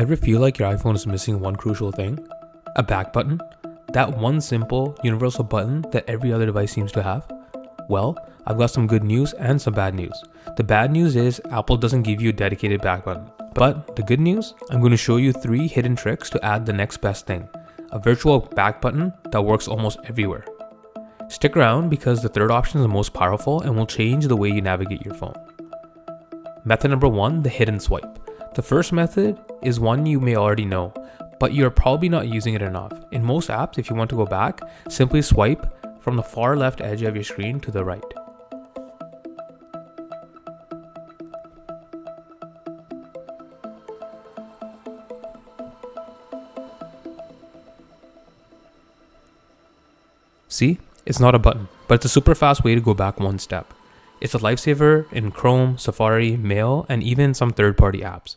Ever feel like your iPhone is missing one crucial thing? A back button? That one simple, universal button that every other device seems to have? Well, I've got some good news and some bad news. The bad news is Apple doesn't give you a dedicated back button. But the good news? I'm going to show you 3 hidden tricks to add the next best thing. A virtual back button that works almost everywhere. Stick around because the third option is the most powerful and will change the way you navigate your phone. Method number 1, the hidden swipe. The first method is one you may already know, but you're probably not using it enough. In most apps, if you want to go back, simply swipe from the far left edge of your screen to the right. See? It's not a button, but it's a super fast way to go back one step. It's a lifesaver in Chrome, Safari, Mail, and even some third-party apps.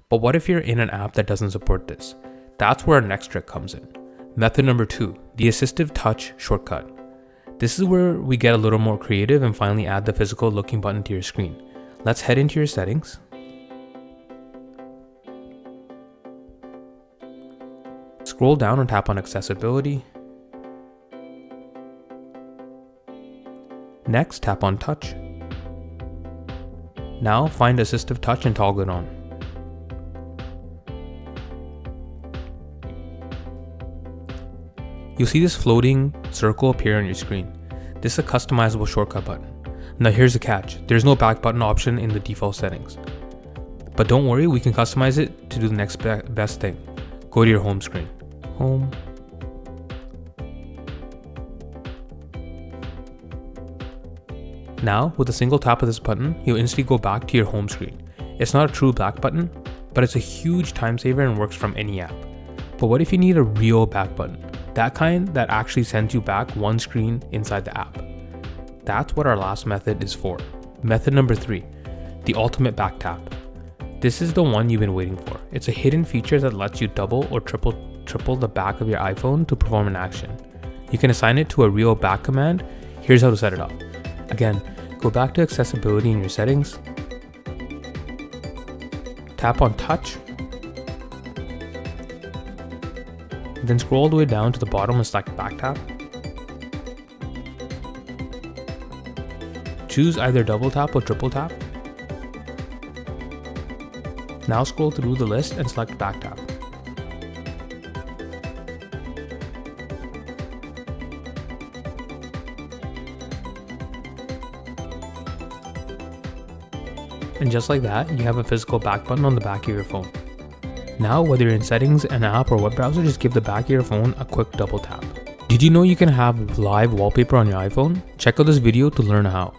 But what if you're in an app that doesn't support this? That's where our next trick comes in. Method number 2, the AssistiveTouch shortcut. This is where we get a little more creative and finally add the physical looking button to your screen. Let's head into your settings. Scroll down and tap on Accessibility. Next, tap on Touch. Now find AssistiveTouch and toggle it on. You'll see this floating circle appear on your screen. This is a customizable shortcut button. Now here's the catch, there's no back button option in the default settings. But don't worry, we can customize it to do the next best thing. Go to your home screen. Home. Now, with a single tap of this button, you'll instantly go back to your home screen. It's not a true back button, but it's a huge time saver and works from any app. But what if you need a real back button? That kind that actually sends you back one screen inside the app. That's what our last method is for. Method number 3, the ultimate back tap. This is the one you've been waiting for. It's a hidden feature that lets you double or triple the back of your iPhone to perform an action. You can assign it to a real back command. Here's how to set it up. Again, go back to accessibility in your settings. Tap on Touch. Then scroll all the way down to the bottom and select back tap. Choose either double tap or triple tap. Now scroll through the list and select back tap. And just like that, you have a physical back button on the back of your phone. Now, whether you're in settings, an app, or web browser, just give the back of your phone a quick double tap. Did you know you can have live wallpaper on your iPhone? Check out this video to learn how.